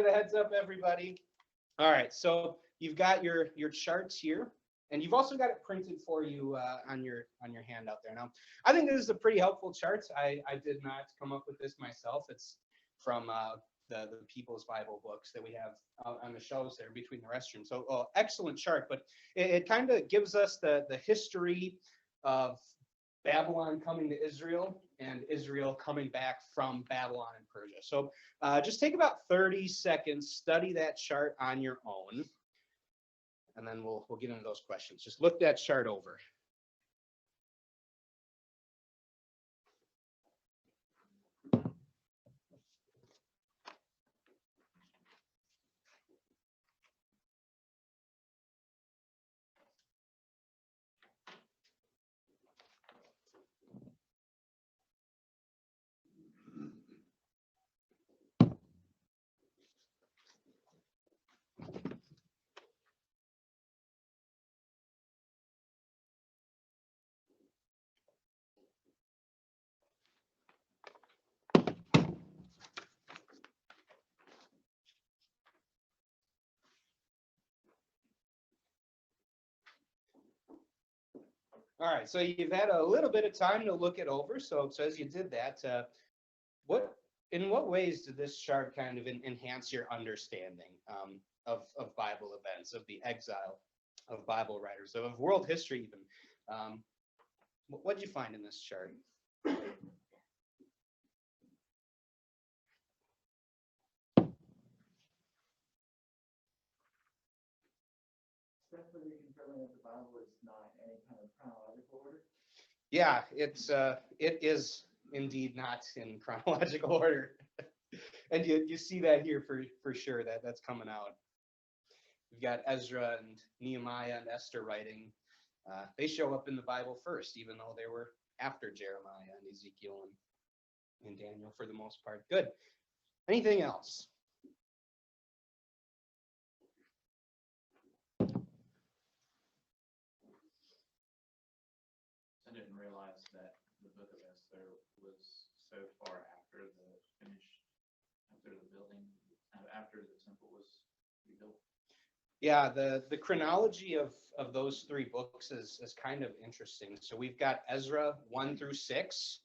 for the heads up, everybody. All right, so you've got your charts here, and you've also got it printed for you on your handout there. Now, I think this is a pretty helpful chart. I did not come up with this myself. It's from the People's Bible books that we have on the shelves there between the restrooms. So excellent chart, but it kind of gives us the history of Babylon coming to Israel and Israel coming back from Babylon and Persia. So just take about 30 seconds, study that chart on your own, and then we'll get into those questions. Just look that chart over. All right, so you've had a little bit of time to look it over. So as you did that, in what ways did this chart kind of enhance your understanding of Bible events, of the exile of Bible writers, of world history even? What did you find in this chart? Definitely confirming that the Bible is not any kind of chronological order. Yeah, it is indeed not in chronological order. And you see that here for sure, that's coming out. We've got Ezra and Nehemiah and Esther writing. They show up in the Bible first, even though they were after Jeremiah and Ezekiel and Daniel for the most part. Good. Anything else? I didn't realize that the book of Esther was so far after the building, after the temple was rebuilt. Yeah, the chronology of those three books is kind of interesting. So we've got Ezra 1 through 6,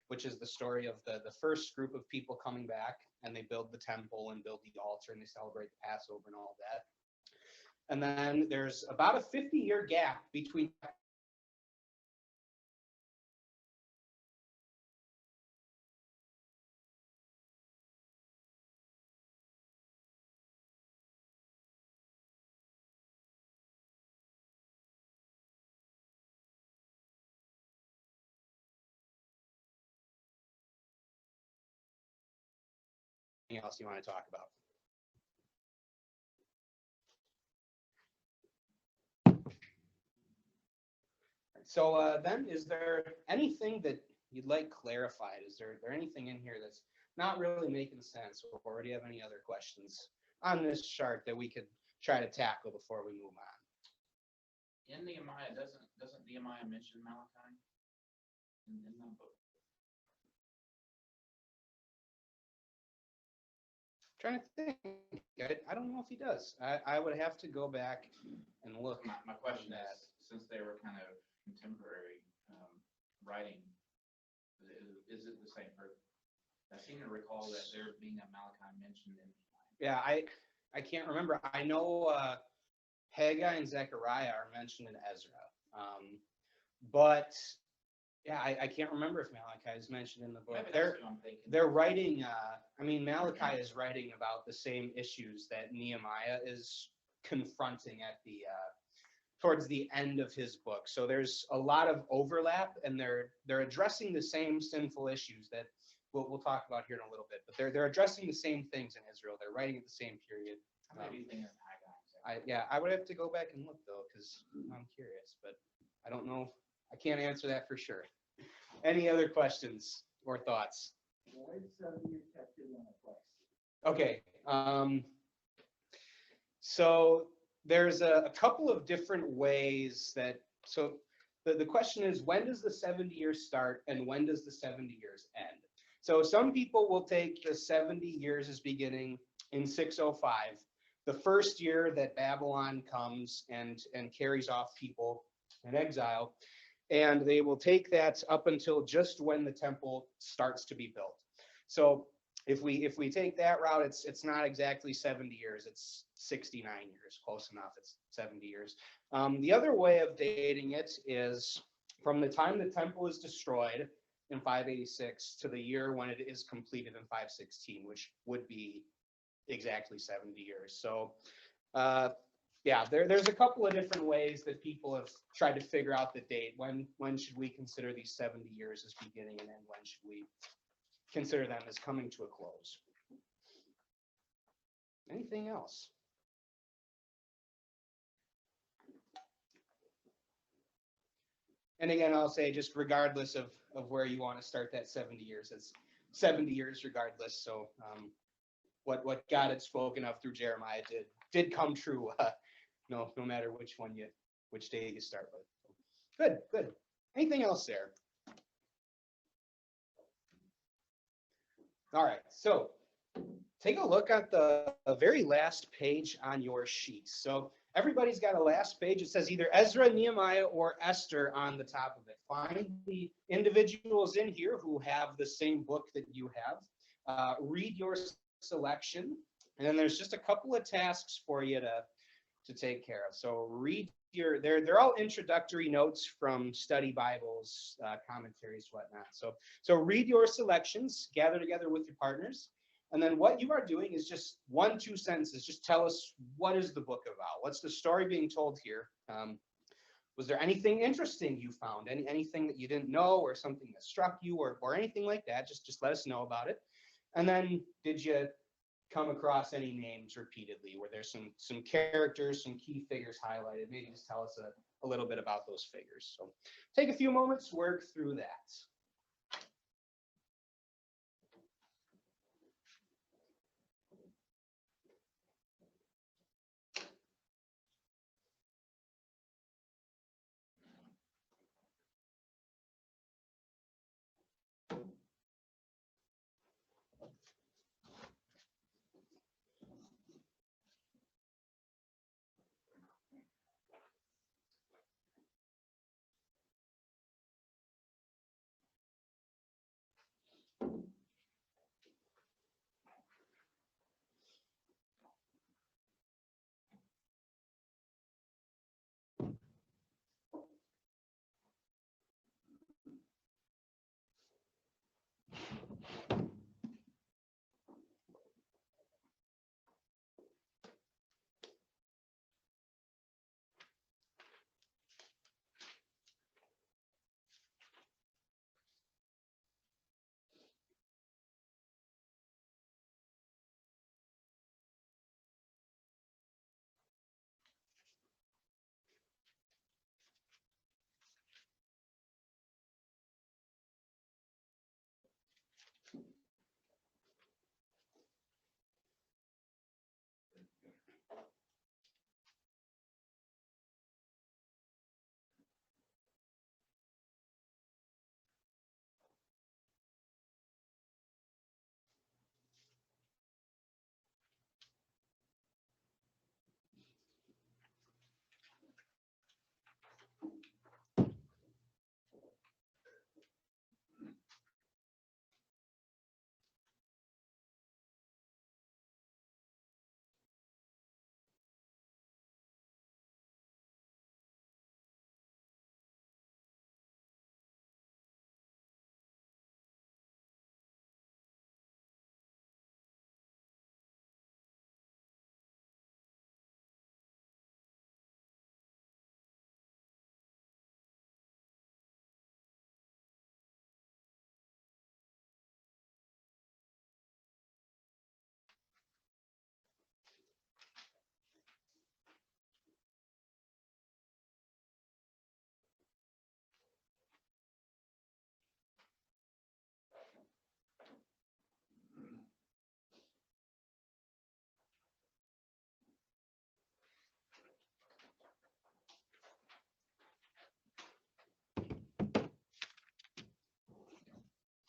which is the story of the first group of people coming back, and they build the temple and build the altar and they celebrate the Passover and all that. And then there's about a 50-year gap between anything else you want to talk about. So then, is there anything that you'd like clarified? Is there anything in here that's not really making sense, or do you have any other questions on this chart that we could try to tackle before we move on? In Nehemiah, doesn't Nehemiah mention Malachi in that book? Trying to think. I don't know if he does. I would have to go back and look. My question is, since they were kind of contemporary writing, is it the same person? I seem to recall that there being a Malachi mentioned in. Yeah, I can't remember. I know Haggai and Zechariah are mentioned in Ezra, but yeah, I can't remember if Malachi is mentioned in the book. They're writing. Malachi is writing about the same issues that Nehemiah is confronting at the towards the end of his book. So there's a lot of overlap, and they're addressing the same sinful issues that we'll talk about here in a little bit. But they're addressing the same things in Israel. They're writing at the same period. I would have to go back and look though, because I'm curious, but I don't know. I can't answer that for sure. Any other questions or thoughts? Why is 70 years captivity on a place? Okay. So there's a couple of different ways that, so the question is, when does the 70 years start and when does the 70 years end? So some people will take the 70 years as beginning in 605, the first year that Babylon comes and carries off people in exile. And they will take that up until just when the temple starts to be built. So if we take that route, it's not exactly 70 years, it's 69 years, close enough, it's 70 years. The other way of dating it is from the time the temple is destroyed in 586 to the year when it is completed in 516, which would be exactly 70 years. So yeah, there's a couple of different ways that people have tried to figure out the date. When should we consider these 70 years as beginning, and then when should we consider them as coming to a close? Anything else? And again, I'll say, just regardless of where you want to start that 70 years, it's 70 years regardless. So what God had spoken of through Jeremiah did come true. No matter which day you start with. Good. Anything else there? All right, so take a look at the very last page on your sheet. So everybody's got a last page. It says either Ezra, Nehemiah, or Esther on the top of it. Find the individuals in here who have the same book that you have. Read your selection, and then there's just a couple of tasks for you to take care of. So read they're all introductory notes from study Bibles, commentaries, whatnot. So read your selections, gather together with your partners, and then what you are doing is just 1-2 sentences. Just tell us, what is the book about? What's the story being told here? Was there anything interesting you found? Anything that you didn't know, or something that struck you, or anything like that? Just let us know about it. And then, did you come across any names repeatedly? Were there some characters, some key figures highlighted? Maybe just tell us a little bit about those figures. So take a few moments, work through that.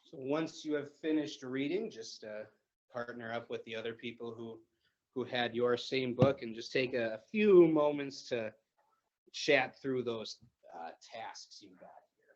So once you have finished reading, just partner up with the other people who who had your same book and just take a few moments to chat through those tasks you got here.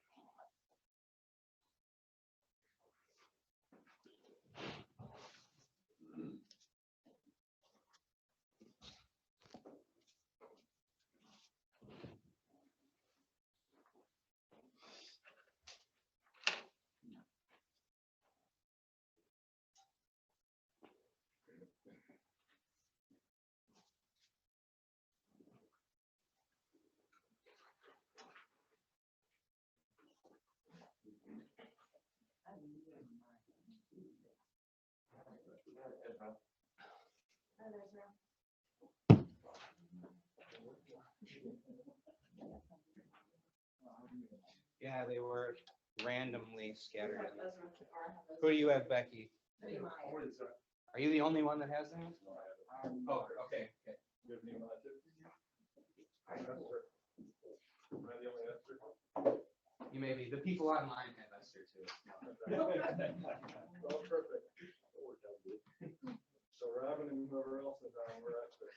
Yeah, they were randomly scattered. Who do you have, Becky? Are you the only one that has that? Oh, okay. You may be. The people online have Esther too. Oh, perfect. So Robin and whoever else is on, we're Esther.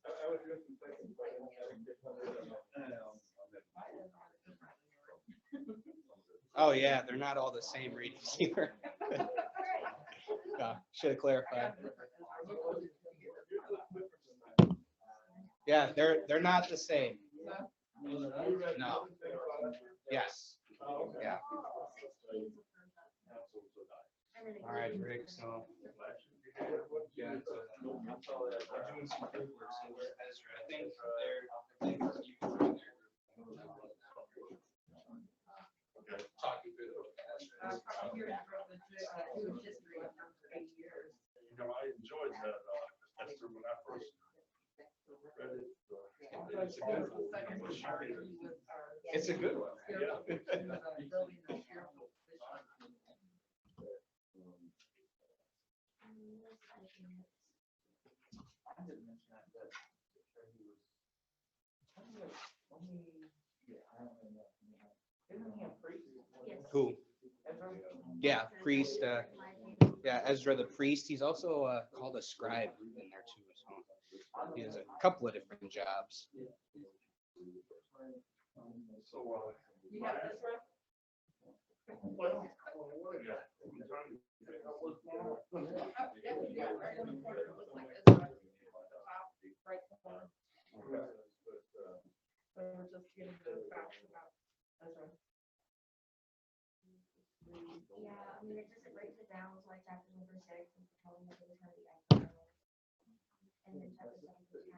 I was just thinking, but Oh yeah, they're not all the same readings either. Should have clarified. Yeah, they're not the same. No. Yes. Yeah. All right, Rick. So yeah, we're doing some group work. So we're Ezra. I think they're talking through I enjoyed that, Esther, when I first read it. It's a good one. Who? Yeah, priest. Yeah, Ezra the priest. He's also called a scribe in there too. So he has a couple of different jobs. Yeah, I mean, it just breaks it down, so like chapter number 6 is telling us it was going to be exile. And then chapter 7 to 10.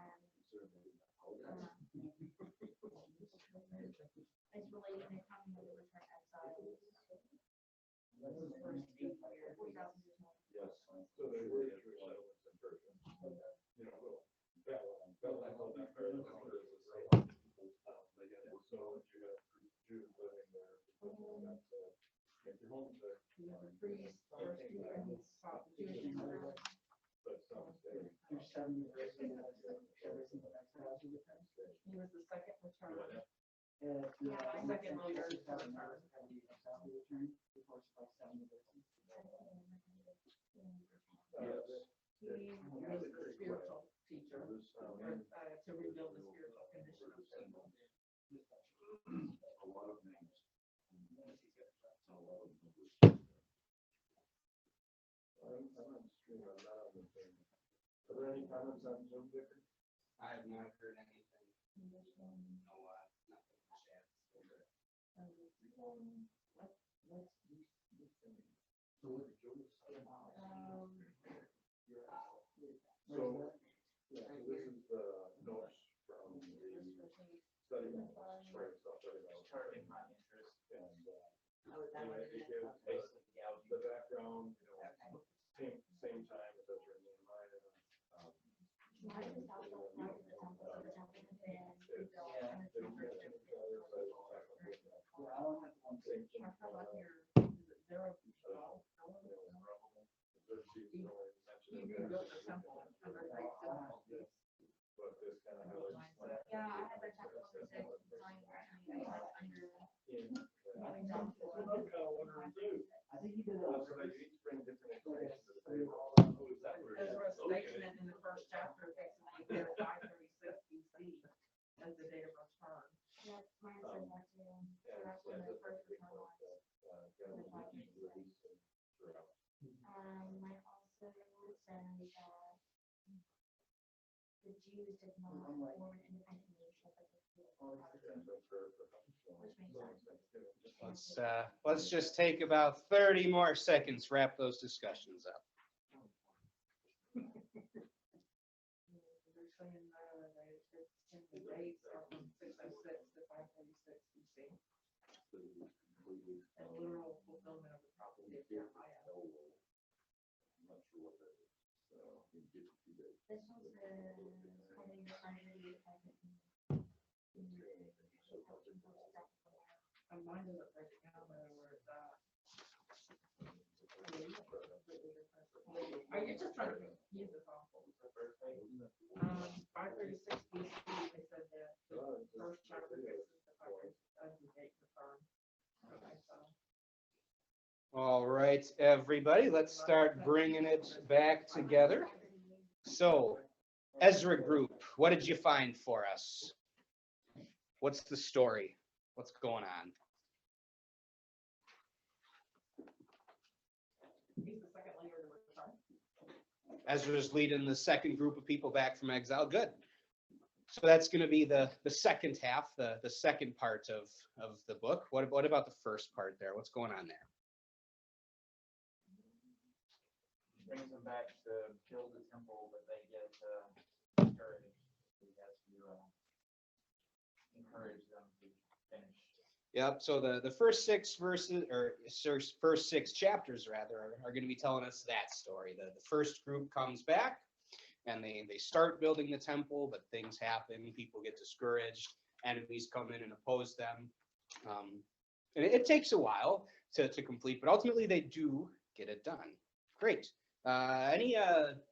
It's relating to coming to the return exiles. This is the first 8 years, 40,000 years more. Yes. So they were Israelites in person. You know, so you have Jews living there. He was the second return. Yeah, Second leader. He was the spiritual teacher to reveal the spiritual condition of people. A lot of names. Are there any comments on Zoom, Victor? I have not heard anything. No, nothing in the chat. So, this is the notes from the study, Charting my interest. and anyway, it gives the background, same time as Ezra and Nehemiah. Why is this also part of the temple, so the temple has been rebuilt and it's They don't get any other side of the How about your, is there a he built the temple under great difficulties. but this kind of highlights six, telling you actually, I like under, in. moving down to Well, I'm kind of wondering too. I think he did it. Well, so they each bring different information to the table. Oh, is that where it is? Ezra's Okay. statement in the first chapter fixes the year 536 BC as the date of return. yeah, mine says that too, so that's when the first return was. Mine also says that the Jews did not form an independent nation, but the people which makes sense. Let's just take about 30 more seconds, wrap those discussions up. They're saying the dates are from 606 to 536 BC. And literal fulfillment of the prophecy of Jeremiah. This one's the calling your son to be independent. And mine doesn't break it down where it's at. Are you just trying to use this off? 536 BC, they said that the first chapter fixes the 536 as the date return. Okay, so. All right, everybody, let's start bringing it back together. So, Ezra group, what did you find for us? What's the story? What's going on? He's the second layer to return. Ezra's leading the second group of people back from exile. Good. So that's going to be the second half, the second part of the book. What about the first part there? What's going on there? Brings them back to build the temple, but they get discouraged. He has to encourage them to finish. Yep. So the first six verses, or first six chapters rather, are going to be telling us that story. The first group comes back and they start building the temple, but things happen. People get discouraged. Enemies come in and oppose them. And it takes a while to complete, but ultimately they do get it done. Great. Any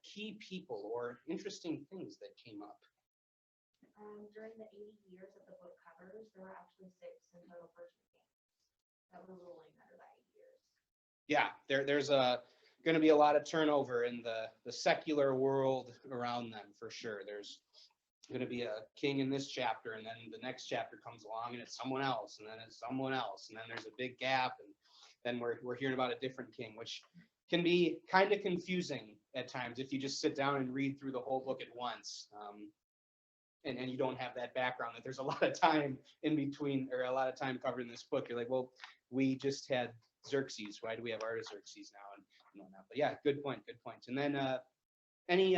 key people or interesting things that came up? During the 80 years that the book covers, there were actually 6 in total Persian kings that were ruling under that 80 years. Yeah, there's going to be a lot of turnover in the secular world around them for sure. There's going to be a king in this chapter, and then the next chapter comes along and it's someone else, and then it's someone else, and then there's a big gap, and then we're hearing about a different king, which can be kind of confusing at times if you just sit down and read through the whole book at once. And you don't have that background that there's a lot of time in between, or a lot of time covering this book. You're like, well, we just had Xerxes. Why do we have Artaxerxes now? And whatnot. But yeah, good point. And then any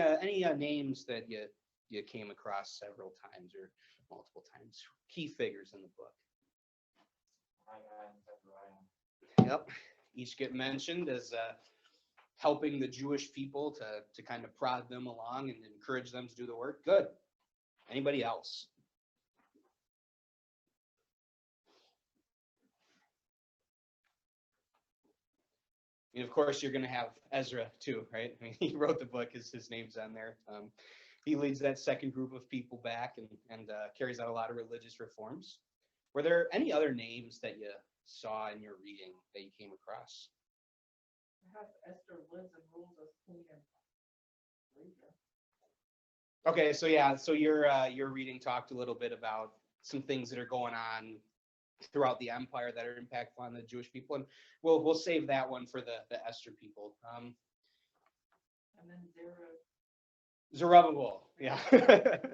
names that you came across several times or multiple times, key figures in the book. Yep, each get mentioned as helping the Jewish people to kind of prod them along and encourage them to do the work. Good. Anybody else? And of course, you're going to have Ezra too, right? I mean, he wrote the book, his name's on there. He leads that second group of people back and carries out a lot of religious reforms. Were there any other names that you saw in your reading that you came across? Perhaps Esther lives and rules as queen and leader. Okay, so yeah, so your reading talked a little bit about some things that are going on throughout the empire that are impactful on the Jewish people, and we'll save that one for the Esther people. And then Zerubbabel, yeah,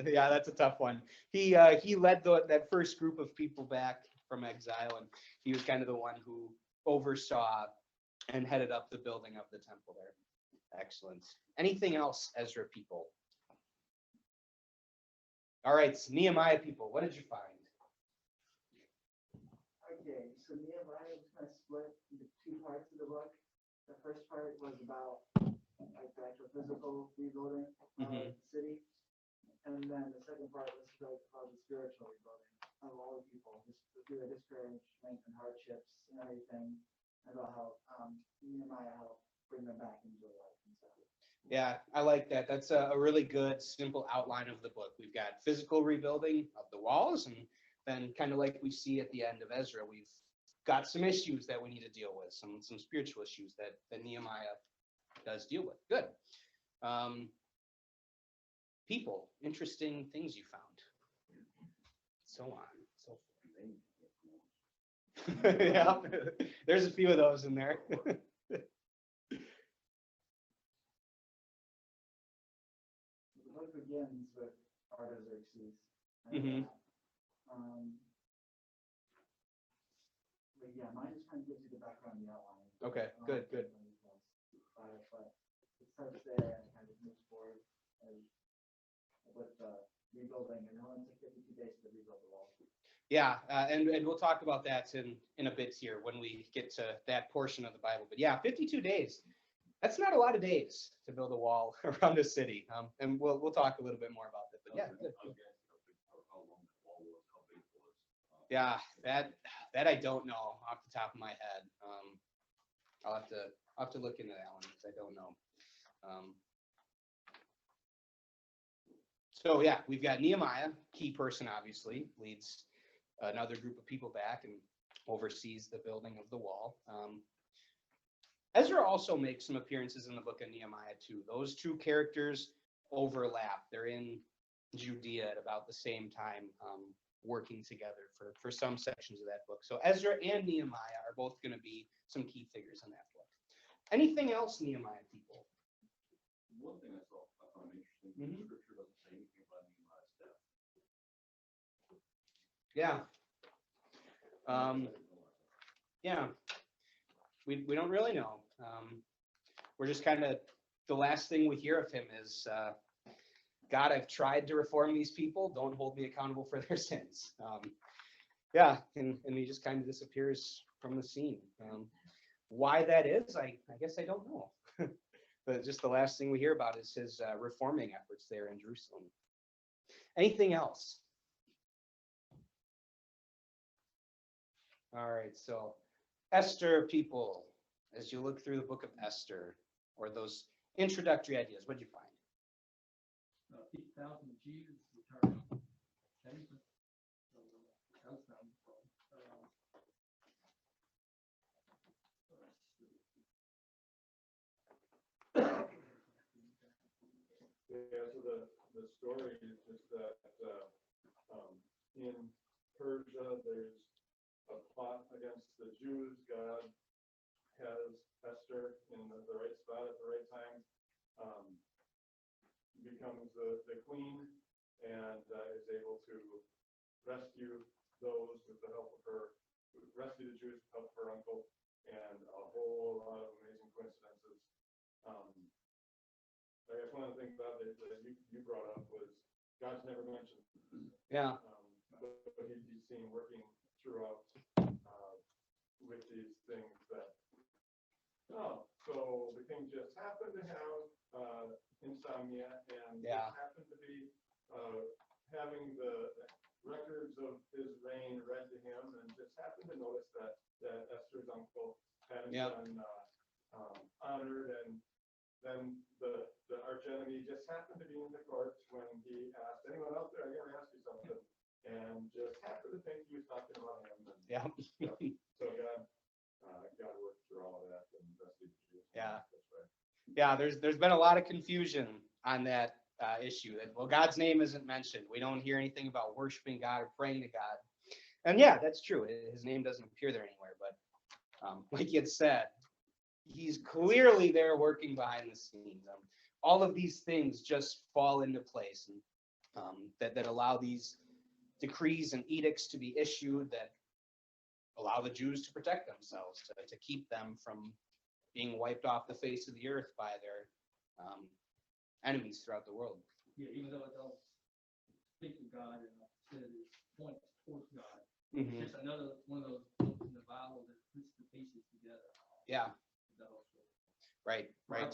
yeah, that's a tough one. He led that first group of people back from exile, and he was kind of the one who oversaw and headed up the building of the temple there. Excellent. Anything else, Ezra people? All right, Nehemiah people, what did you find? Okay, so Nehemiah was kind of split into 2 parts of the book. The first part was about like the actual physical rebuilding of the city, and then the second part was like about the spiritual rebuilding of all the people, just through the discouragement and hardships and everything, and about how Nehemiah helped bring them back into life and stuff. Yeah, I like that. That's a really good, simple outline of the book. We've got physical rebuilding of the walls, and then kind of like we see at the end of Ezra, we've got some issues that we need to deal with, some spiritual issues that Nehemiah does deal with. Good. People, interesting things you found. So on, so forth. Yeah, there's a few of those in there. The book begins with Artaxerxes. Mhm. But yeah, mine just kind of gives you the background, the outline. Okay, good. But it starts there and kind of moves forward with rebuilding, and it only took 52 days to rebuild the wall. Yeah, and we'll talk about that in a bit here when we get to that portion of the Bible. But yeah, 52 days. That's not a lot of days to build a wall around a city. And we'll talk a little bit more about it. But yeah, good. Yeah, that I don't know off the top of my head. I'll have to look into that one because I don't know. So yeah, we've got Nehemiah, key person, obviously, leads another group of people back and oversees the building of the wall. Ezra also makes some appearances in the book of Nehemiah too. Those two characters overlap. They're in Judea at about the same time, working together for some sections of that book. So Ezra and Nehemiah are both going to be some key figures in that book. Anything else, Nehemiah people? One thing I found interesting, Mhm. Scripture doesn't say anything about Nehemiah's death. Yeah. Yeah. We don't really know. We're just kind of, the last thing we hear of him is, God, I've tried to reform these people. Don't hold me accountable for their sins. Yeah, and he just kind of disappears from the scene. Why that is, I guess I don't know. But just the last thing we hear about is his reforming efforts there in Jerusalem. Anything else? All right, so Esther, people, as you look through the book of Esther, or those introductory ideas, what did you find? 50,000 Jews returned. Yeah, so the story is just that in Persia, there's a plot against the Jews. God has Esther in the right spot at the right time, becomes the queen, and is able to rescue those with the help of rescue the Jews with the help of her uncle, and a whole lot of amazing coincidences. I guess one of the things about it that you brought up was God's never mentioned. Yeah. But he's seen working throughout with these things that, so the king just happened to have insomnia and Yeah. just happened to be having the records of his reign read to him, and just happened to notice that Esther's uncle hadn't been honored, and then the arch enemy just happened to be in the court when he asked anyone out there, I gotta ask you something, and just happened to think he was talking about him. And, Yeah. so God worked through all of that and rescued the Jews. Yeah. That's right. Yeah, there's been a lot of confusion on that issue. That, well, God's name isn't mentioned. We don't hear anything about worshiping God or praying to God. And yeah, that's true. His name doesn't appear there anywhere. But like you had said, he's clearly there working behind the scenes. All of these things just fall into place, and that allow these decrees and edicts to be issued that allow the Jews to protect themselves, to keep them from being wiped off the face of the earth by their enemies throughout the world. Yeah, even though it don't speak of God and said it points towards God. Mm-hmm. Just another one of those books in the Bible that puts the pieces together. Yeah. The whole story. Right. Right.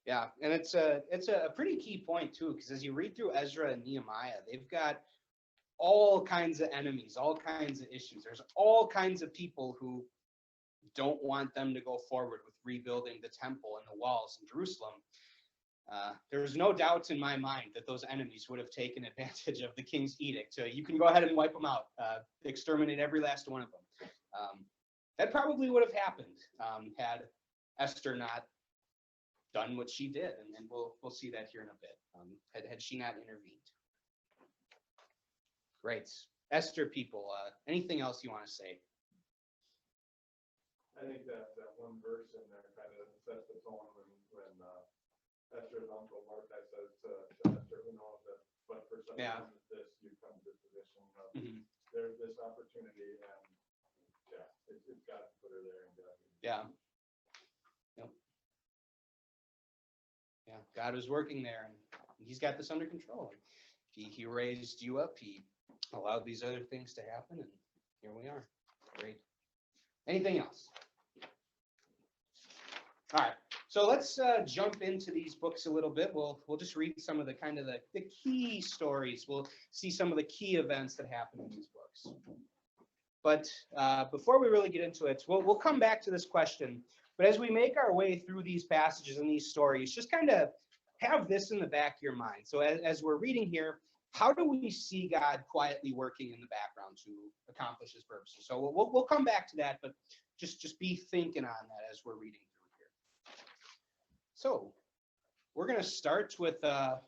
Yeah, and it's a pretty key point too, because as you read through Ezra and Nehemiah, they've got all kinds of enemies, all kinds of issues. There's all kinds of people who don't want them to go forward with rebuilding the temple and the walls in Jerusalem. There was no doubt in my mind that those enemies would have taken advantage of the king's edict. So you can go ahead and wipe them out, exterminate every last one of them. That probably would have happened had Esther not done what she did, and we'll see that here in a bit. Had she not intervened. Great. Esther people, anything else you want to say? I think that one verse in there kind of sets the tone when Esther's uncle Mordecai says to Esther, who knows that, but for such a time as this, you come to this position of there's this opportunity, and it's got to put her there. And God was working there, and he's got this under control. He raised you up. He allowed these other things to happen, and here we are. Great. Anything else? All right. So let's jump into these books a little bit. We'll just read some of the kind of the key stories. We'll see some of the key events that happen in these books. But before we really get into it, we'll come back to this question. But as we make our way through these passages and these stories, just kind of have this in the back of your mind. So as we're reading here, how do we see God quietly working in the background to accomplish his purposes? So we'll come back to that, but just be thinking on that as we're reading through here. So we're going to start with the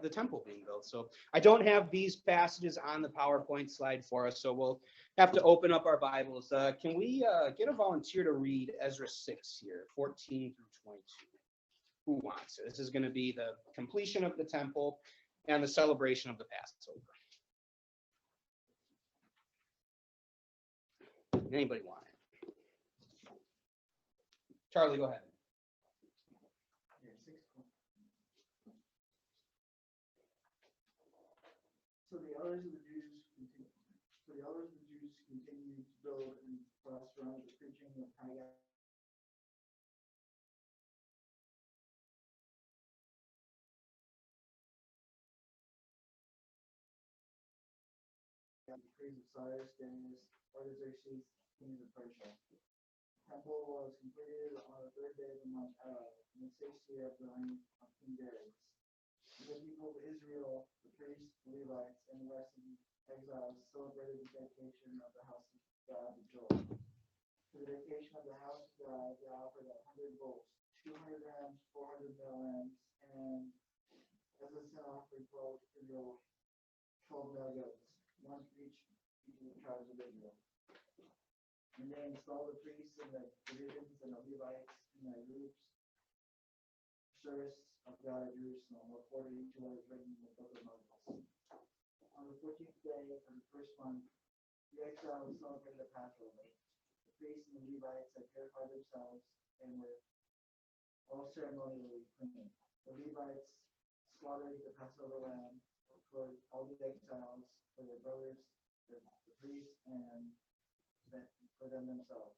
temple being built. So I don't have these passages on the PowerPoint slide for us, so we'll have to open up our Bibles. Can we get a volunteer to read Ezra 6 here, 14 through 22? Who wants it? This is going to be the completion of the temple and the celebration of the Passover. Anybody want it? Charlie, go ahead. So the elders of the Jews continued to build and prosper under the preaching of Haggai. The decrees of Cyrus, Darius, Artaxerxes, kings of Persia. The temple was completed on the third day of the month, in the 6th year of the reign of King Darius. The people of Israel, the priests, the Levites, and the rest of the exiles celebrated the dedication of the house of God with joy. For the dedication of the house of God, they offered 100 bulls, 200 rams, 400 male lambs, and as a sin offering, 12 male goats, one for each of the tribes of Israel. And they installed the priests and the divisions and the Levites in their groups, service of God at Jerusalem, according to what is written in the book of Moses. On the 14th day of the first month, the exiles celebrated the Passover. The priests and the Levites had purified themselves and were all ceremonially clean. The Levites slaughtered the Passover lamb for all the exiles, for their brothers, the priests, and for them themselves.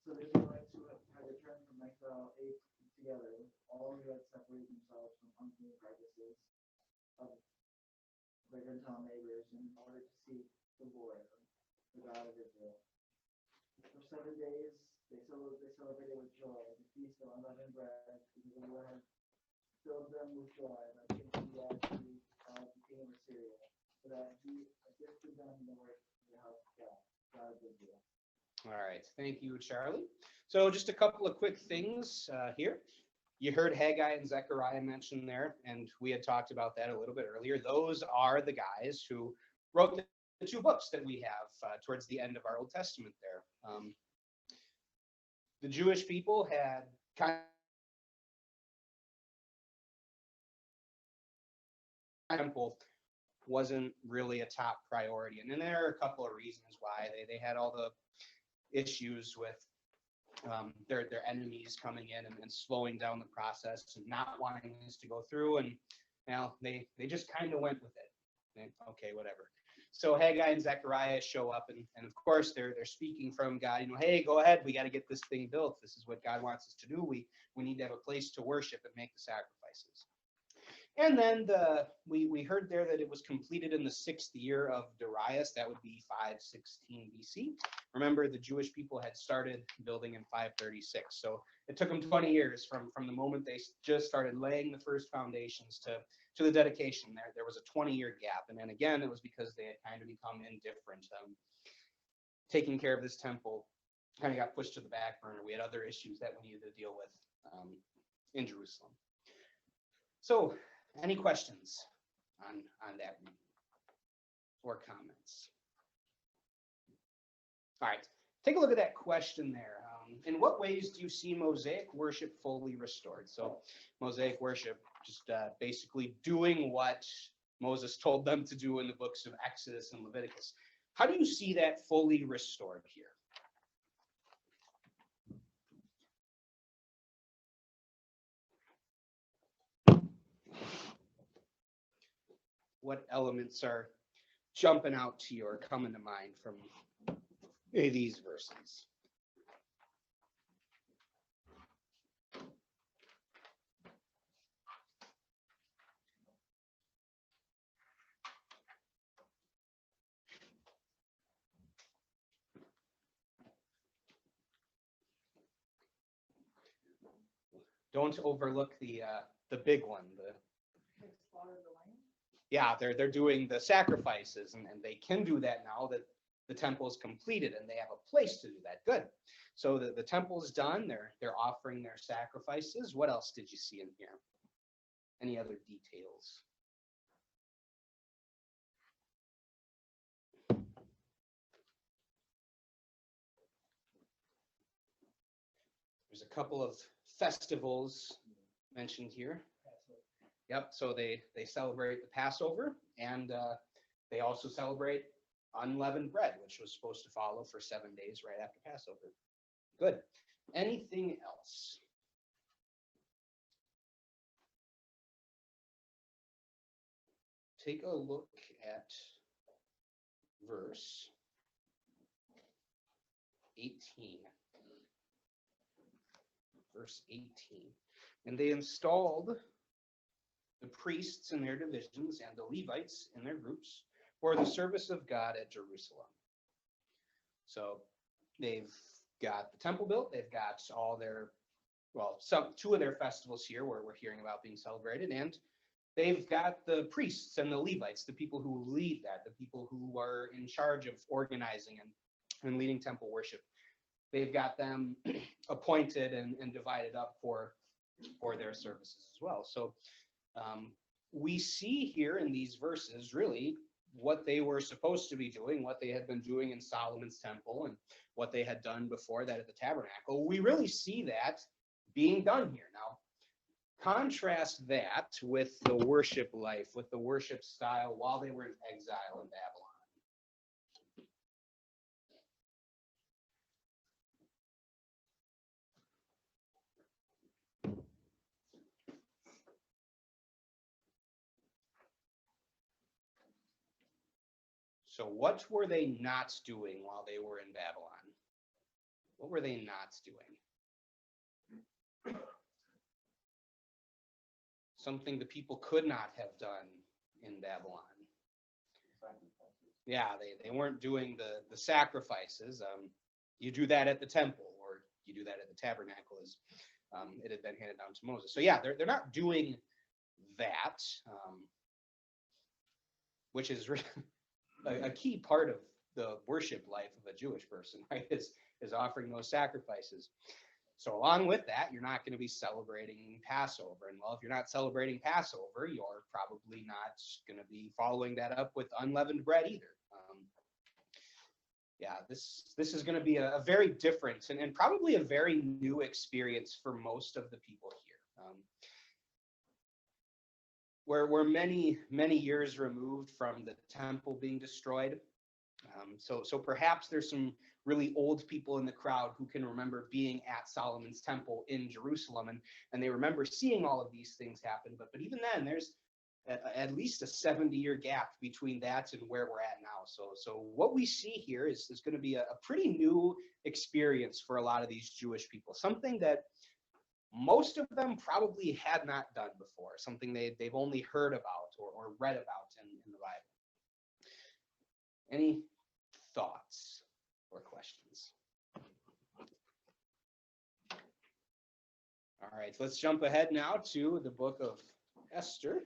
So the Levites who had returned from exile ate together, all who had separated themselves from unclean practices of their Gentile neighbors in order to seek the Lord, the God of Israel. For 7 days they celebrated with joy the feast of unleavened bread, because the Lord had filled them with joy by taking the attitude of the king of Assyria, so that he assisted them in the work of the house of God, God of Israel. All right. Thank you, Charlie. So just a couple of quick things here. You heard Haggai and Zechariah mentioned there, and we had talked about that a little bit earlier. Those are the guys who wrote the 2 books that we have towards the end of our Old Testament there. The Jewish people had kind of temple wasn't really a top priority. And then there are a couple of reasons why. They had all the issues with their enemies coming in and slowing down the process and not wanting this to go through. And they just kind of went with it. And, okay, whatever. So Haggai and Zechariah show up, and of course they're speaking from God. Hey, go ahead. We got to get this thing built. This is what God wants us to do. We need to have a place to worship and make the sacrifices. And then we heard there that it was completed in the 6th year of Darius. That would be 516 BC. Remember, the Jewish people had started building in 536. So it took them 20 years from the moment they just started laying the first foundations to the dedication. There was a 20-year gap. And then again, it was because they had kind of become indifferent. Taking care of this temple kind of got pushed to the back burner. We had other issues that we needed to deal with in Jerusalem. So, any questions on that reading or comments? All right, take a look at that question there. In what ways do you see Mosaic worship fully restored? So, Mosaic worship, just basically doing what Moses told them to do in the books of Exodus and Leviticus. How do you see that fully restored here? What elements are jumping out to you or coming to mind from these verses? Don't overlook the big one. Yeah, they're doing the sacrifices, and they can do that now that the temple is completed and they have a place to do that. Good. So the temple is done. They're offering their sacrifices. What else did you see in here? Any other details? There's a couple of festivals mentioned here. Yep, so they celebrate the Passover, and they also celebrate unleavened bread, which was supposed to follow for 7 days right after Passover. Good. Anything else? Take a look at verse 18. Verse 18. And they installed the priests in their divisions and the Levites in their groups for the service of God at Jerusalem. So they've got the temple built. They've got all their, two of their festivals here where we're hearing about being celebrated. And they've got the priests and the Levites, the people who lead that, the people who are in charge of organizing and leading temple worship. They've got them appointed and divided up for their services as well. So we see here in these verses really what they were supposed to be doing, what they had been doing in Solomon's temple and what they had done before that at the tabernacle. We really see that being done here. Now, contrast that with the worship life, with the worship style while they were in exile in Babylon. So what were they not doing while they were in Babylon? What were they not doing? Something the people could not have done in Babylon. Yeah, they weren't doing the sacrifices. You do that at the temple, or you do that at the tabernacle, as it had been handed down to Moses. So yeah, they're not doing that, which is a key part of the worship life of a Jewish person, right? Is offering those sacrifices. So along with that, you're not going to be celebrating Passover. And well, if you're not celebrating Passover, you're probably not going to be following that up with unleavened bread either. This is going to be a very different and probably a very new experience for most of the people here. We're many years removed from the temple being destroyed. So perhaps there's some really old people in the crowd who can remember being at Solomon's temple in Jerusalem, and they remember seeing all of these things happen. But even then, there's at least a 70-year gap between that and where we're at now. So what we see here is going to be a pretty new experience for a lot of these Jewish people, something that most of them probably had not done before, something they've only heard about or read about in the Bible. Any thoughts or questions? All right, let's jump ahead now to the book of Esther.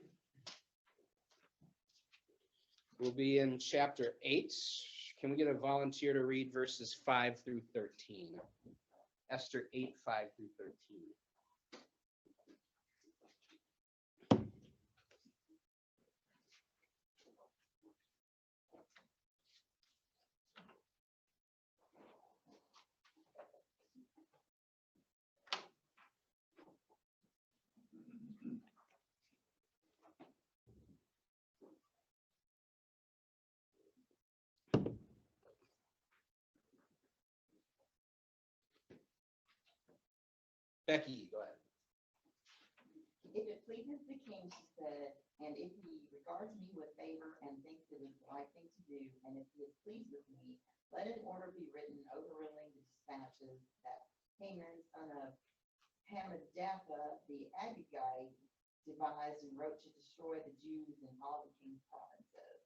We'll be in chapter 8. Can we get a volunteer to read verses 5 through 13? Esther 8, 5 through 13. Becky, go ahead. If it pleases the king, she said, and if he regards me with favor and thinks it is the right thing to do, and if he is pleased with me, let an order be written overruling the dispatches that Haman, son of Hammedatha, the Agagite, devised and wrote to destroy the Jews in all the king's provinces.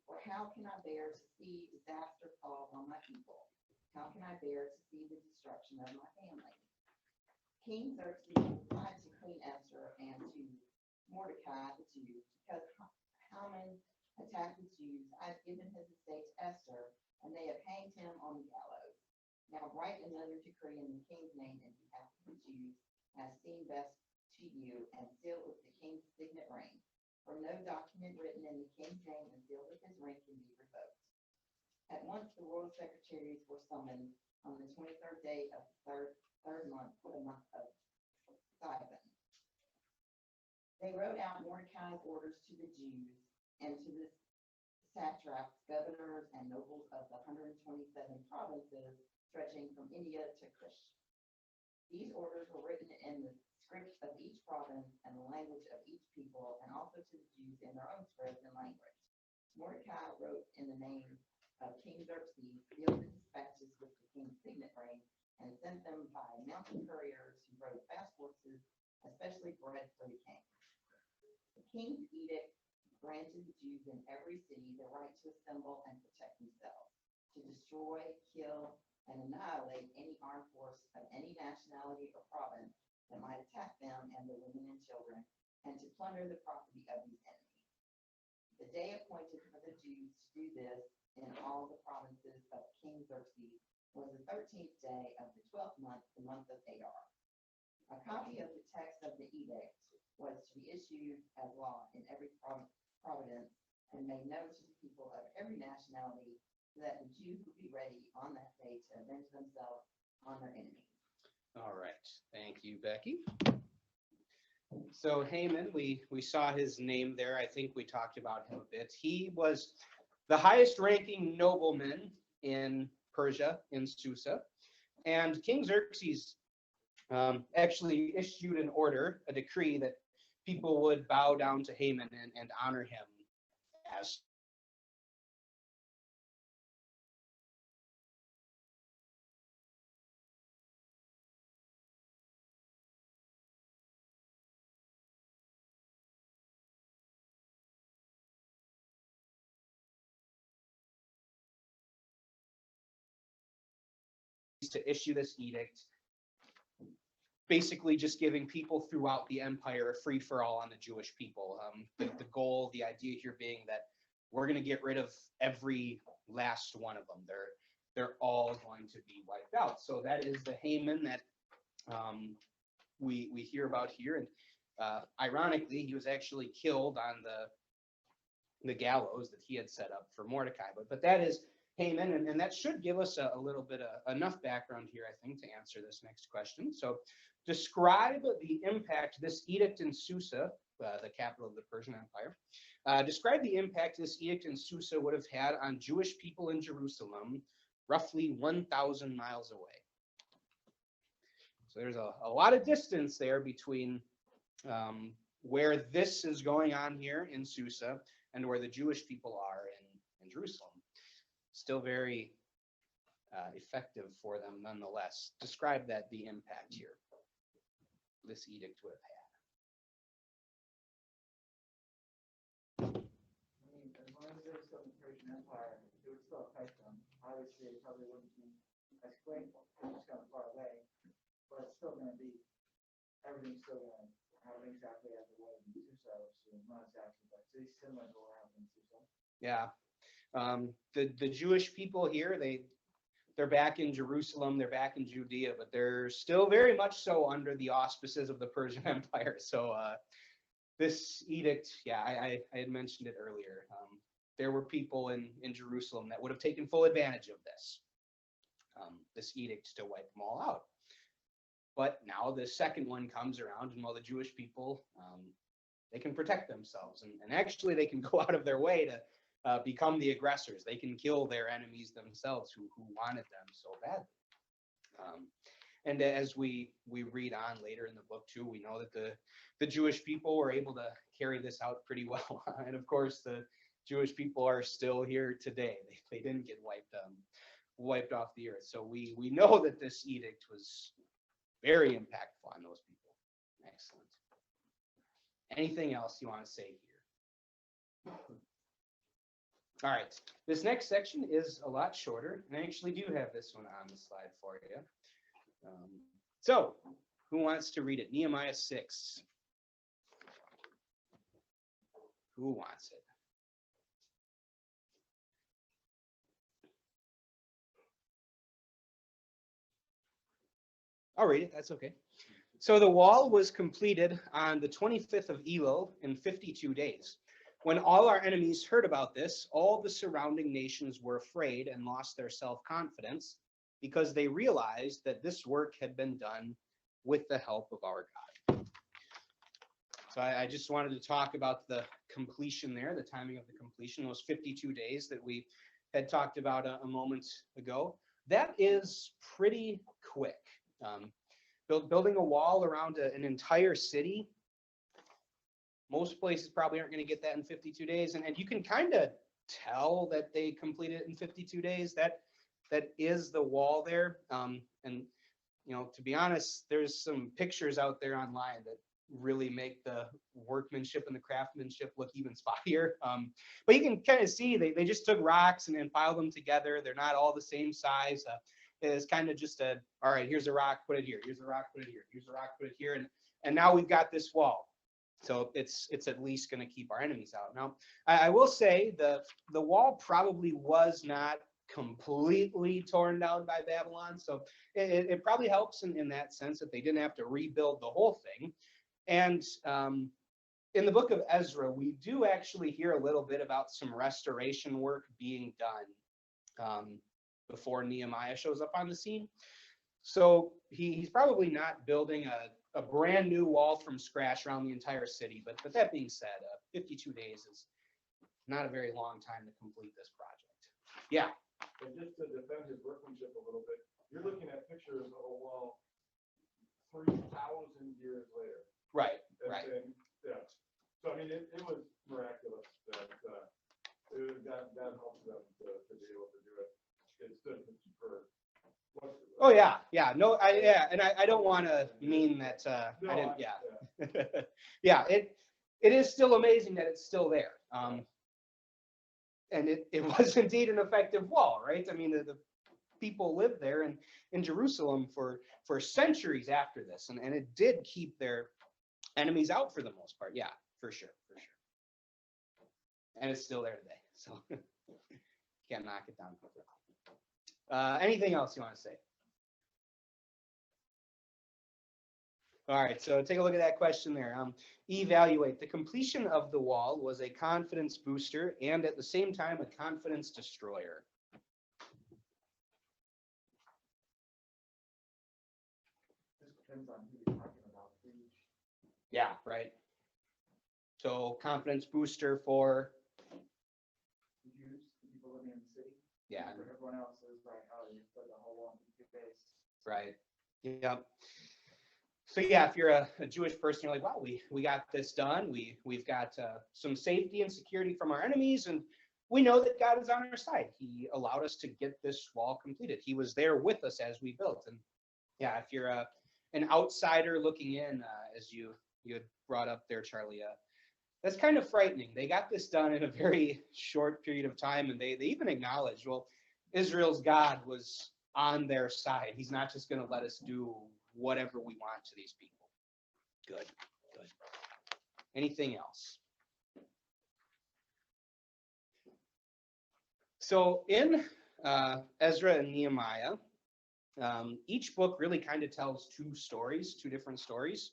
For how can I bear to see disaster fall on my people? How can I bear to see the destruction of my family? King Xerxes replied to Queen Esther and to Mordecai the Jew, because Haman attacked the Jews, I have given his estate to Esther, and they have hanged him on the gallows. Now write another decree in the king's name in behalf of the Jews, as seemed best to you, and seal it with the king's signet ring. For no document written in the king's name and sealed with his ring can be revoked. At once the royal secretaries were summoned on the 23rd day of the third month for the month of Sivan. They wrote out Mordecai's orders to the Jews and to the satraps, governors, and nobles of the 127 provinces stretching from India to Kush. These orders were written in the script of each province and the language of each people, and also to the Jews in their own script and language. Mordecai wrote in the name of King Xerxes, sealed the dispatches with the king's signet ring, and sent them by mounted couriers who rode fast horses, especially bred for the king. The king's edict granted the Jews in every city the right to assemble and protect themselves, to destroy, kill, and annihilate any armed force of any nationality or province that might attack them and the women and children, and to plunder the property of these enemies. The day appointed for the Jews to do this in all the provinces of King Xerxes was the 13th day of the 12th month, the month of Adar. A copy of the text of the edict was to be issued as law in every province and made known to the people of every nationality, so that the Jews would be ready on that day to avenge themselves on their enemies. All right. Thank you, Becky. So Haman, we saw his name there. I think we talked about him a bit. He was the highest ranking nobleman in Persia, in Susa. And King Xerxes actually issued an order, a decree, that people would bow down to Haman and honor him as to issue this edict, basically just giving people throughout the empire a free-for-all on the Jewish people. The goal, the idea here being that we're going to get rid of every last one of them. They're all going to be wiped out. So that is the Haman that we hear about here. And ironically, he was actually killed on the gallows that he had set up for Mordecai. But that is Haman, and that should give us a little bit of enough background here, I think, to answer this next question. So describe the impact this edict in Susa, the capital of the Persian Empire, describe the impact this edict in Susa would have had on Jewish people in Jerusalem, roughly 1,000 miles away. So there's a lot of distance there between where this is going on here in Susa and where the Jewish people are in Jerusalem. Still very effective for them nonetheless. Describe the impact here this edict would have had. I mean, as long as they're still in the Persian Empire, it would still affect them. Obviously, it probably wouldn't be as great, it's kind of far away, but it's still going to be everything's still going to happen exactly as it was in Susa, so not exactly, but it's similar to what happened in Susa. Yeah. The Jewish people here, they're back in Jerusalem, they're back in Judea, but they're still very much so under the auspices of the Persian Empire. So this edict, yeah, I had mentioned it earlier. There were people in Jerusalem that would have taken full advantage of this edict to wipe them all out. But now the second one comes around, and while the Jewish people, they can protect themselves, and actually they can go out of their way to become the aggressors. They can kill their enemies themselves who wanted them so badly. And as we read on later in the book too, we know that the Jewish people were able to carry this out pretty well. And of course, the Jewish people are still here today. They didn't get wiped off the earth. So we know that this edict was very impactful on those people. Excellent. Anything else you want to say here? All right, this next section is a lot shorter, and I actually do have this one on the slide for you. So, who wants to read it? Nehemiah 6. Who wants it? I'll read it, that's okay. So the wall was completed on the 25th of Elul in 52 days. When all our enemies heard about this, all the surrounding nations were afraid and lost their self-confidence because they realized that this work had been done with the help of our God. So I just wanted to talk about the completion there, the timing of the completion, those 52 days that we had talked about a moment ago. That is pretty quick. Building a wall around an entire city, most places probably aren't going to get that in 52 days. And you can kind of tell that they completed it in 52 days. That is the wall there. And, you know, to be honest, there's some pictures out there online that really make the workmanship and the craftsmanship look even spottier. But you can kind of see they just took rocks and piled them together. They're not all the same size. It's kind of just all right, here's a rock, put it here. Here's a rock, put it here. Here's a rock, put it here. And now we've got this wall. So it's at least going to keep our enemies out. Now, I will say the wall probably was not completely torn down by Babylon. So it probably helps in that sense that they didn't have to rebuild the whole thing. And in the book of Ezra, we do actually hear a little bit about some restoration work being done before Nehemiah shows up on the scene. So he's probably not building a brand new wall from scratch around the entire city. But that being said, 52 days is not a very long time to complete this project. Yeah. And just to defend his workmanship a little bit, you're looking at pictures of a wall 3,000 years later. Right. Yeah. So I mean, it was miraculous that that helped them to be able to do it. It stood for. Oh yeah. No, and I don't want to mean that. No, I didn't. Yeah. Yeah. It is still amazing that it's still there. And it was indeed an effective wall, right? I mean, the people lived there in Jerusalem for centuries after this, and it did keep their enemies out for the most part. Yeah, for sure. And it's still there today, so can't knock it down. Anything else you want to say? All right, so take a look at that question there. Evaluate. The completion of the wall was a confidence booster and at the same time a confidence destroyer. This depends on who you're talking about. Yeah, right. So confidence booster for The Jews, the people living in the city. yeah, For everyone else, is like, oh, you put the whole wall in your face. right. Yep. So yeah, if you're a Jewish person, you're like, wow, we got this done. We've got some safety and security from our enemies, and we know that God is on our side. He allowed us to get this wall completed. He was there with us as we built. And yeah, if you're an outsider looking in, as you had brought up there, Charlie, that's kind of frightening. They got this done in a very short period of time, and they even acknowledged, well, Israel's God was on their side. He's not just going to let us do whatever we want to these people. Good. Anything else? So in Ezra and Nehemiah, each book really kind of tells two different stories.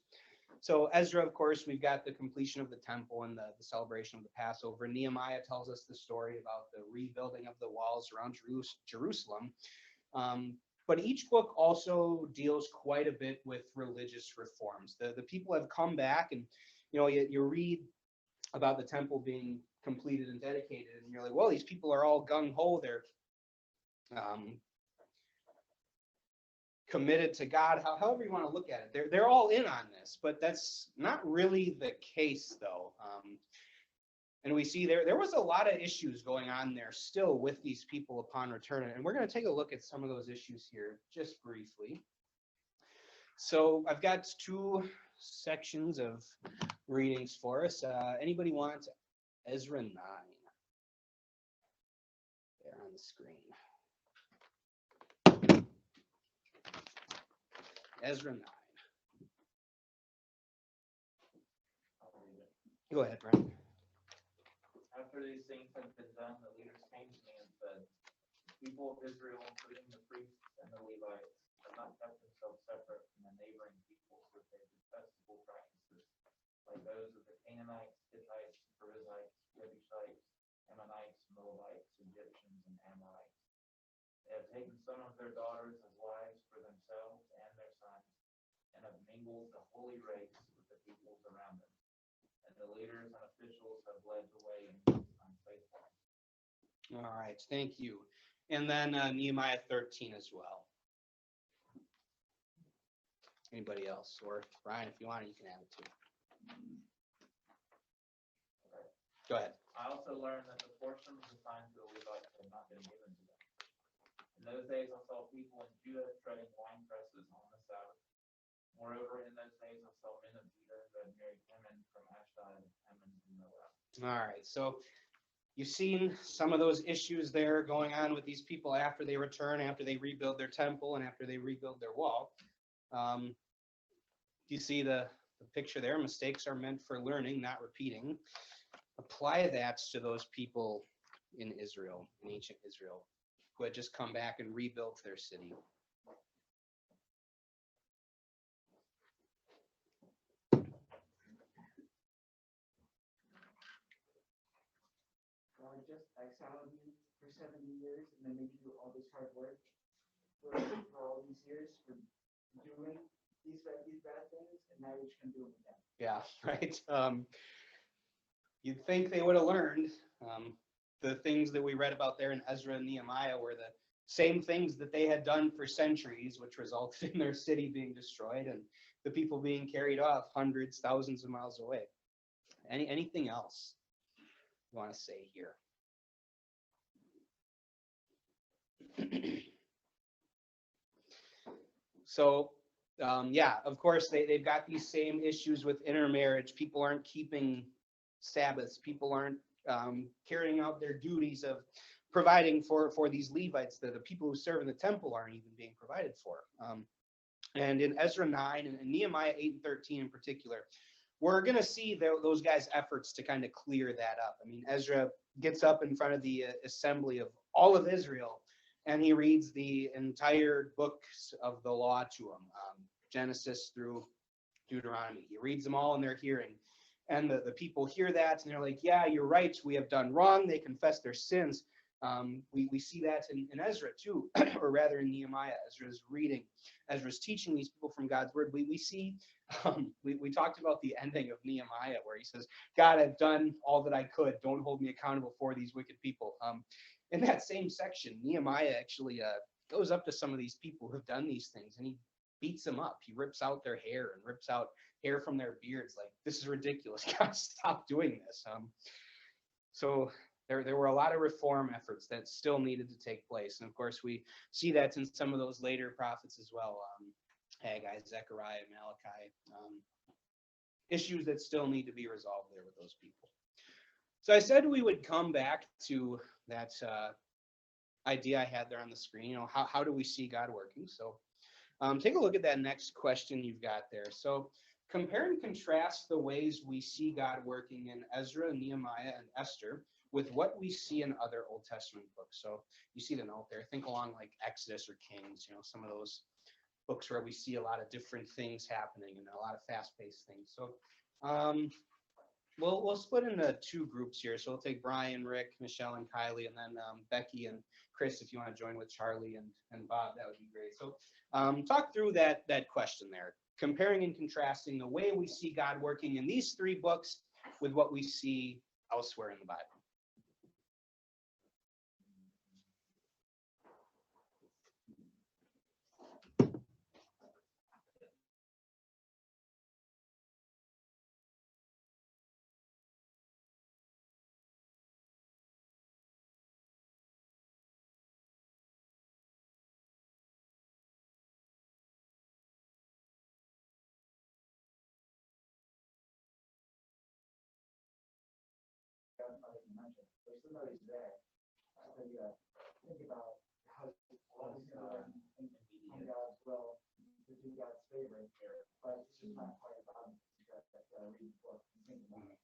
So Ezra, of course, we've got the completion of the temple and the celebration of the Passover. Nehemiah tells us the story about the rebuilding of the walls around Jerusalem. But each book also deals quite a bit with religious reforms. The people have come back, and you read about the temple being completed and dedicated, and you're like, well, these people are all gung-ho. They're committed to God, however you want to look at it. They're all in on this, but that's not really the case, though. And we see there was a lot of issues going on there still with these people upon return. And we're going to take a look at some of those issues here just briefly. So I've got two sections of readings for us. Anybody want Ezra 9? There on the screen. Ezra 9. Go ahead, Brian. After these things had been done, the leaders came to me and said, people of Israel, including the priests and the Levites, have not kept themselves separate from the neighboring peoples with their detestable practices, like those of the Canaanites, Hittites, Perizzites, Jebushites, Ammonites, Moabites, Egyptians, and Amorites. They have taken some of their daughters as wives for themselves and their sons, and have mingled the holy race with the peoples around them. And the leaders and officials have led the way in unfaithfulness. All right, thank you. And then Nehemiah 13 as well. Anybody else? Or Brian, if you want, you can add it too. Okay. Go ahead. I also learned that the portions assigned to the Levites had not been given to them. In those days I saw people in Judah treading wine presses on the Sabbath. Moreover, in those days I saw men of Judah who had married women from Ashdod and Ammon and Moab. All right, so you've seen some of those issues there going on with these people after they return, after they rebuild their temple, and after they rebuild their wall. You see the picture there. Mistakes are meant for learning, not repeating. Apply that to those people in Israel, in ancient Israel, who had just come back and rebuilt their city. God just exiled you for 70 years and then made you do all this hard work for all these years for doing these bad things, and now you're just going to do them again. Yeah, right. You'd think they would have learned. The things that we read about there in Ezra and Nehemiah were the same things that they had done for centuries, which resulted in their city being destroyed and the people being carried off hundreds, thousands of miles away. Anything else you want to say here? So, yeah, of course, they've got these same issues with intermarriage. People aren't keeping Sabbaths. People aren't carrying out their duties of providing for these Levites. The people who serve in the temple aren't even being provided for. And in Ezra 9 and Nehemiah 8 and 13 in particular, we're going to see those guys' efforts to kind of clear that up. I mean, Ezra gets up in front of the assembly of all of Israel, and he reads the entire books of the law to them, Genesis through Deuteronomy. He reads them all in their hearing. And the people hear that, and they're like, yeah, you're right, we have done wrong. They confess their sins. We see that in Ezra too, or rather in Nehemiah. Ezra's reading, Ezra's teaching these people from God's word. We see, we talked about the ending of Nehemiah where he says, God, I've done all that I could. Don't hold me accountable for these wicked people. In that same section, Nehemiah actually goes up to some of these people who've done these things, and he beats them up. He rips out their hair and rips out hair from their beards. Like, this is ridiculous. God, stop doing this. So there were a lot of reform efforts that still needed to take place. And of course, we see that in some of those later prophets as well. Haggai, Zechariah, Malachi, issues that still need to be resolved there with those people. So I said we would come back to that idea I had there on the screen. How do we see God working? So take a look at that next question you've got there. So compare and contrast the ways we see God working in Ezra, Nehemiah, and Esther with what we see in other Old Testament books. So you see the note there. Think along like Exodus or Kings, some of those books where we see a lot of different things happening and a lot of fast-paced things. So we'll split into two groups here. So we'll take Brian, Rick, Michelle, and Kylie, and then Becky and Chris, if you want to join with Charlie and Bob, that would be great. So talk through that question there, comparing and contrasting the way we see God working in these three books with what we see elsewhere in the Bible. Like you mentioned, if somebody's there, think about how God's will to do God's favor, but it's just not quite about it. You got to read the book and think about it.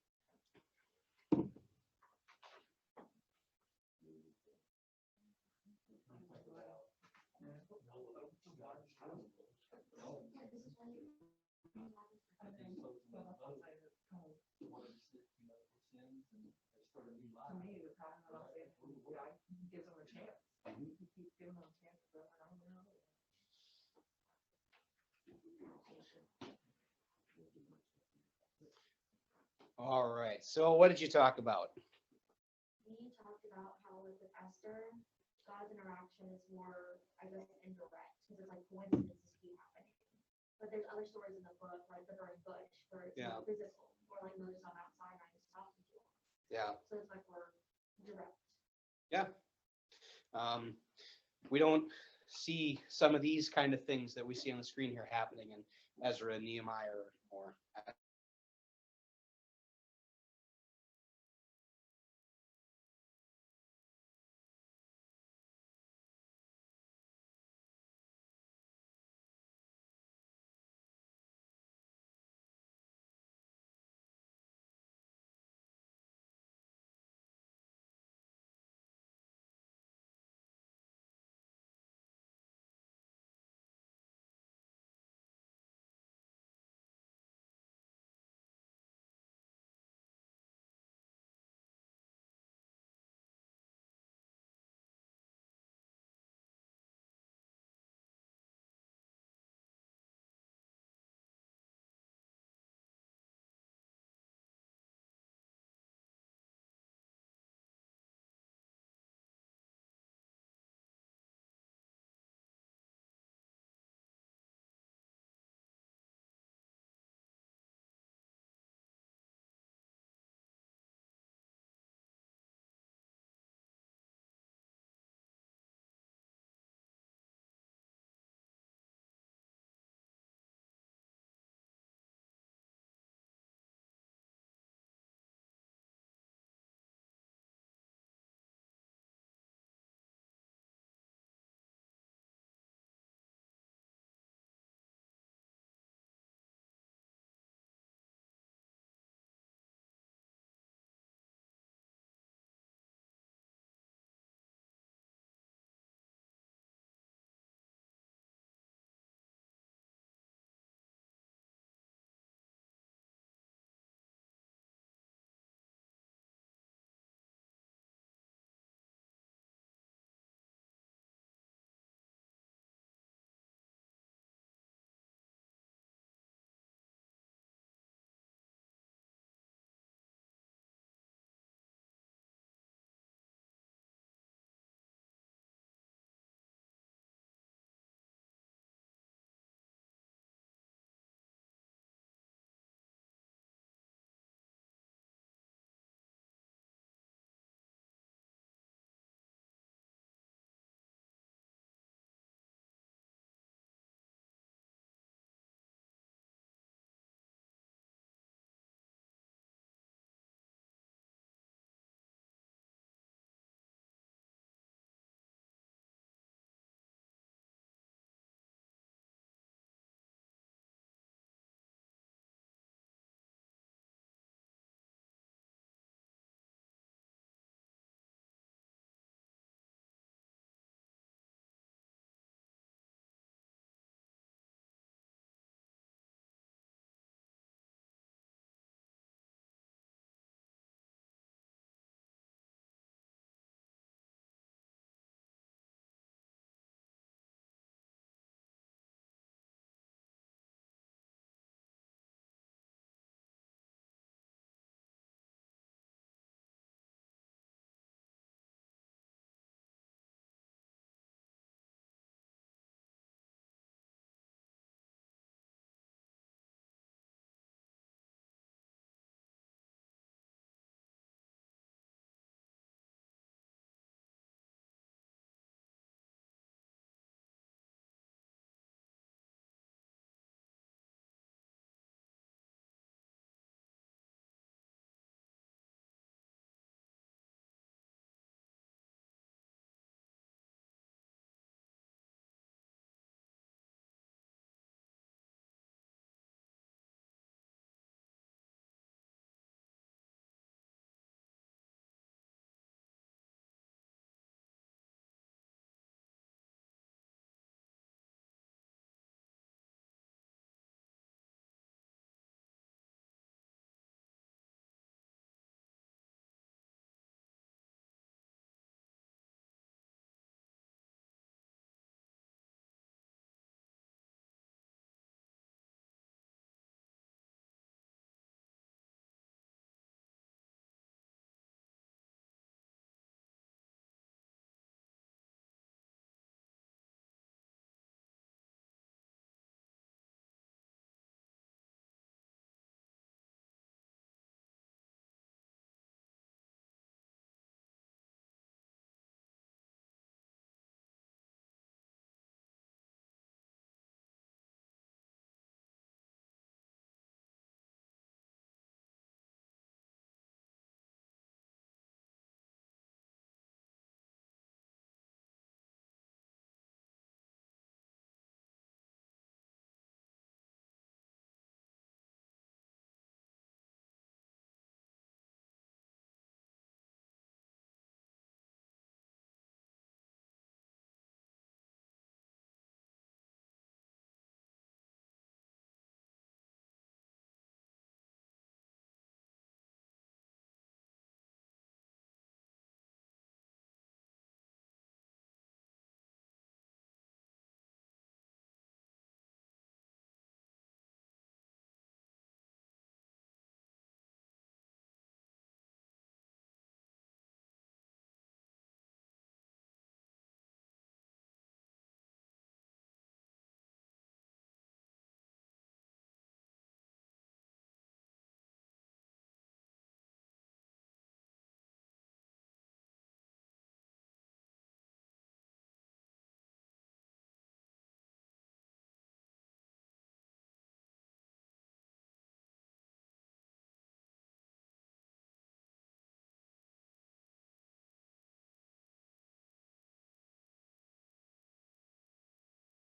To me, the problem about it, God gives them a chance. He keeps giving them chances over and over and over. All right. So what did you talk about? We talked about how like with Esther, God's interaction is more, I guess, indirect, because it's like coincidences keep happening. But there's other stories in the book, like the burning bush, where it's more physical, or like Moses on Mount Sinai just talking to him. Yeah. So it's like we're direct. Yeah. We don't see some of these kind of things that we see on the screen here happening in Ezra and Nehemiah or